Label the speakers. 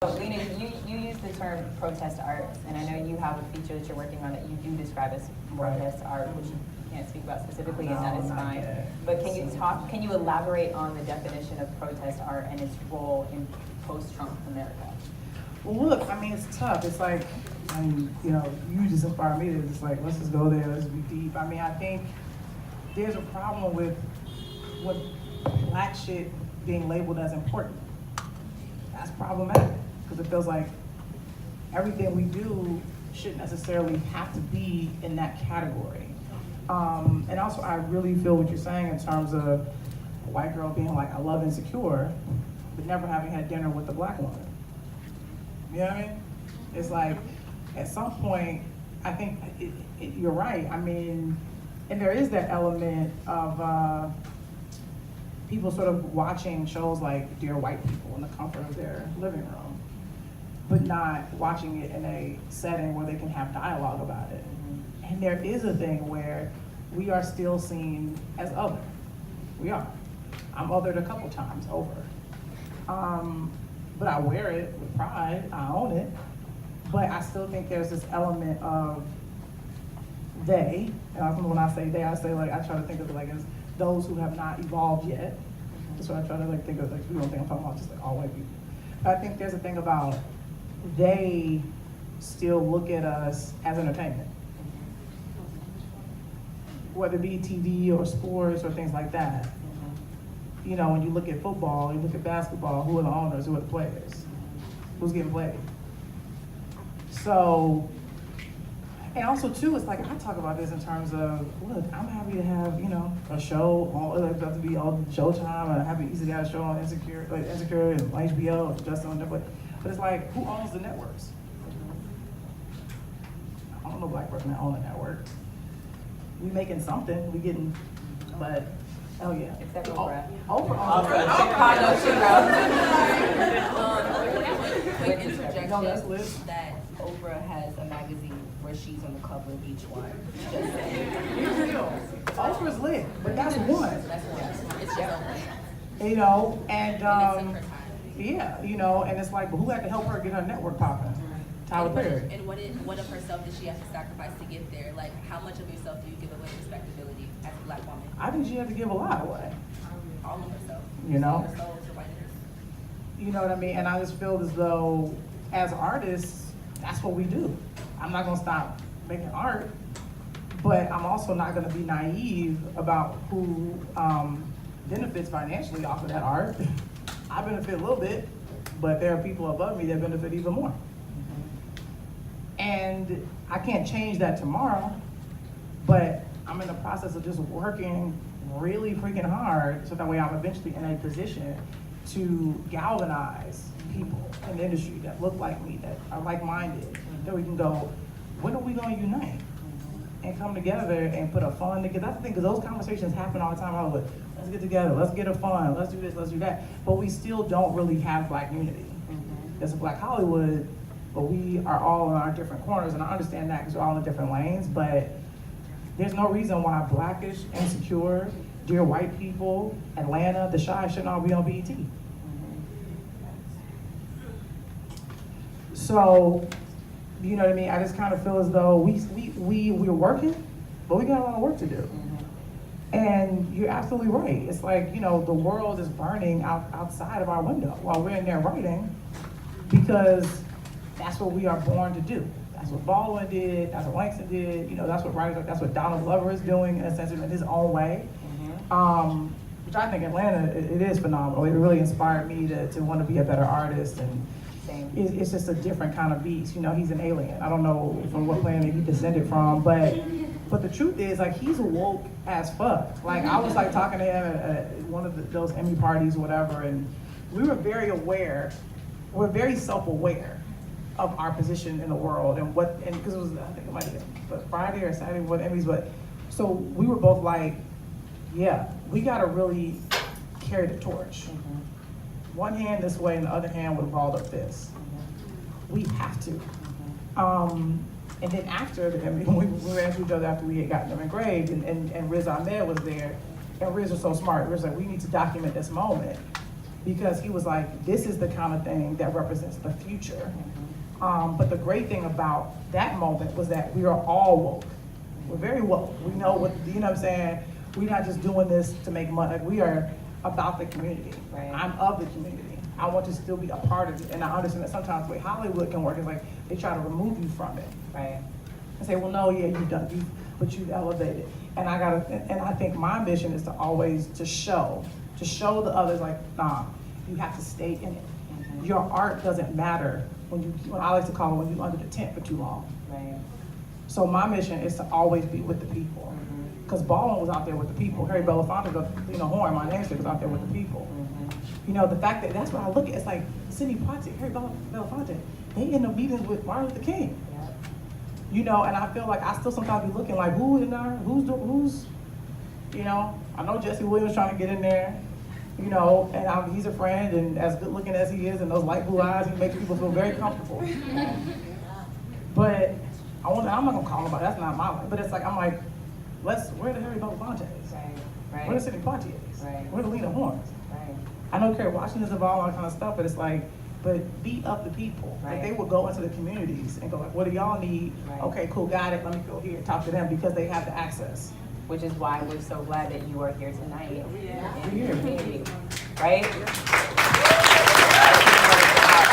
Speaker 1: Lena, you use the term protest art, and I know you have a feature that you're working on that you do describe as protest art, which you can't speak about specifically, and that is fine. But can you elaborate on the definition of protest art and its role in post-Trump America?
Speaker 2: Well, look, I mean, it's tough. It's like, I mean, you just inspired me to just like, let's just go there, let's be deep. I mean, I think there's a problem with black shit being labeled as important. That's problematic, because it feels like everything we do shouldn't necessarily have to be in that category. And also, I really feel what you're saying in terms of a white girl being like, I love Insecure, but never having had dinner with a black woman. You know what I mean? It's like, at some point, I think you're right. I mean, and there is that element of people sort of watching shows like Dear White People in the comfort of their living room, but not watching it in a setting where they can have dialogue about it. And there is a thing where we are still seen as other. We are. I'm othered a couple times over. But I wear it with pride, I own it. But I still think there's this element of they, and when I say they, I say like, I try to think of it like as those who have not evolved yet. That's what I try to like think of, like, you don't think I'm talking about just like all white people. But I think there's a thing about they still look at us as entertainment. Whether it be TV or sports or things like that. When you look at football, you look at basketball, who are the owners, who are the players? Who's getting played? So, and also too, it's like, I talk about this in terms of, look, I'm happy to have, a show, it doesn't have to be all Showtime, I'm happy to have a show on Insecure and HBO, and Just on Netflix. But it's like, who owns the networks? I don't know black person that own a network. We making something, we getting, but, oh yeah.
Speaker 1: Except Oprah.
Speaker 2: Chicago,
Speaker 3: Quick interjection.
Speaker 2: No, that's lit.
Speaker 3: That Oprah has a magazine where she's on the cover of each one. Just saying.
Speaker 2: Oprah's lit, but that's one.
Speaker 3: That's one. It's just Oprah.
Speaker 2: And
Speaker 3: And it took her time.
Speaker 2: yeah, and it's like, but who had to help her get her network popping? Tyler Perry.
Speaker 3: And what of herself did she have to sacrifice to get there? Like, how much of yourself do you give away respectability as a black woman?
Speaker 2: I think she had to give a lot away.
Speaker 3: All of herself.
Speaker 2: You know?
Speaker 3: Her soul to whiteness.
Speaker 2: You know what I mean? And I just feel as though, as artists, that's what we do. I'm not gonna stop making art, but I'm also not gonna be naive about who benefits financially off of that art. I benefit a little bit, but there are people above me that benefit even more. And I can't change that tomorrow, but I'm in the process of just working really freaking hard so that way I'm eventually in a position to galvanize people in the industry that look like me, that are like-minded, that we can go, when are we gonna unite? And come together and put a fund together. That's the thing, because those conversations happen all the time. I'm like, let's get together, let's get a fund, let's do this, let's do that. But we still don't really have black unity. There's a Black Hollywood, but we are all in our different corners, and I understand that because we're all in different lanes, but there's no reason why Blackish, Insecure, Dear White People, Atlanta, The Chi shouldn't all be on BET. So, you know what I mean? I just kind of feel as though we're working, but we got a lot of work to do. And you're absolutely right. It's like, the world is burning outside of our window while we're in there writing, because that's what we are born to do. That's what Baldwin did, that's what Langston did, that's what Donald Glover is doing in a sense, in his own way. Which I think Atlanta, it is phenomenal. It really inspired me to want to be a better artist, and it's just a different kind of beast. He's an alien. I don't know from what planet he descended from, but the truth is, like, he's woke as fuck. Like, I was like talking to him at one of those Emmy parties or whatever, and we were very aware, we're very self-aware of our position in the world and because it was, I think it might have been Friday or Saturday before the Emmys, but so we were both like, yeah, we gotta really carry the torch. One hand this way and the other hand with a balled up fist. We have to. And then after the Emmy, we ran to each other after we had gotten them engraved, and Riz Ahmed was there, and Riz was so smart. Riz was like, we need to document this moment. because he was like, this is the kind of thing that represents the future. But the great thing about that moment was that we are all woke. We're very woke. We know what, you know what I'm saying? We're not just doing this to make money. Like, we are about the community.
Speaker 1: Right.
Speaker 2: I'm of the community. I want to still be a part of it. And I understand that sometimes the way Hollywood can work is like, they try to remove you from it.
Speaker 1: Right.
Speaker 2: And say, well, no, yeah, but you've elevated. And I think my mission is to always to show the others, like, nah, you have to stay in it. Your art doesn't matter when I like to call it when you're under the tent for too long.
Speaker 1: Right.
Speaker 2: So my mission is to always be with the people. Because Baldwin was out there with the people. Harry Belafonte, Horn, my namesake, was out there with the people. You know, the fact that's what I look at. It's like Sidney Poitier, Harry Belafonte, they in the meetings with Martin Luther King.
Speaker 1: Yep.
Speaker 2: You know, and I feel like I still sometimes be looking like, who's in there? Who's, you know, I know Jesse Williams trying to get in there, you know, and he's a friend, and as good looking as he is, and those light blue eyes, he makes people feel very comfortable. But I'm not gonna call him about that's not my life. But it's like, I'm like, where the Harry Belafontes?
Speaker 1: Right.
Speaker 2: Where the Sidney Poitiers?
Speaker 1: Right.
Speaker 2: Where the Lena Horns?
Speaker 1: Right.
Speaker 2: I know Kerry Washington's involved, all that kind of stuff, but it's like, but beat up the people.
Speaker 1: Right.
Speaker 2: Like, they would go into the communities and go like, what do y'all need?
Speaker 1: Right.
Speaker 2: Okay, cool, got it. Let me go here and talk to them because they have the access.
Speaker 1: Which is why we're so glad that you are here tonight.
Speaker 3: Yeah.
Speaker 1: In the community, right?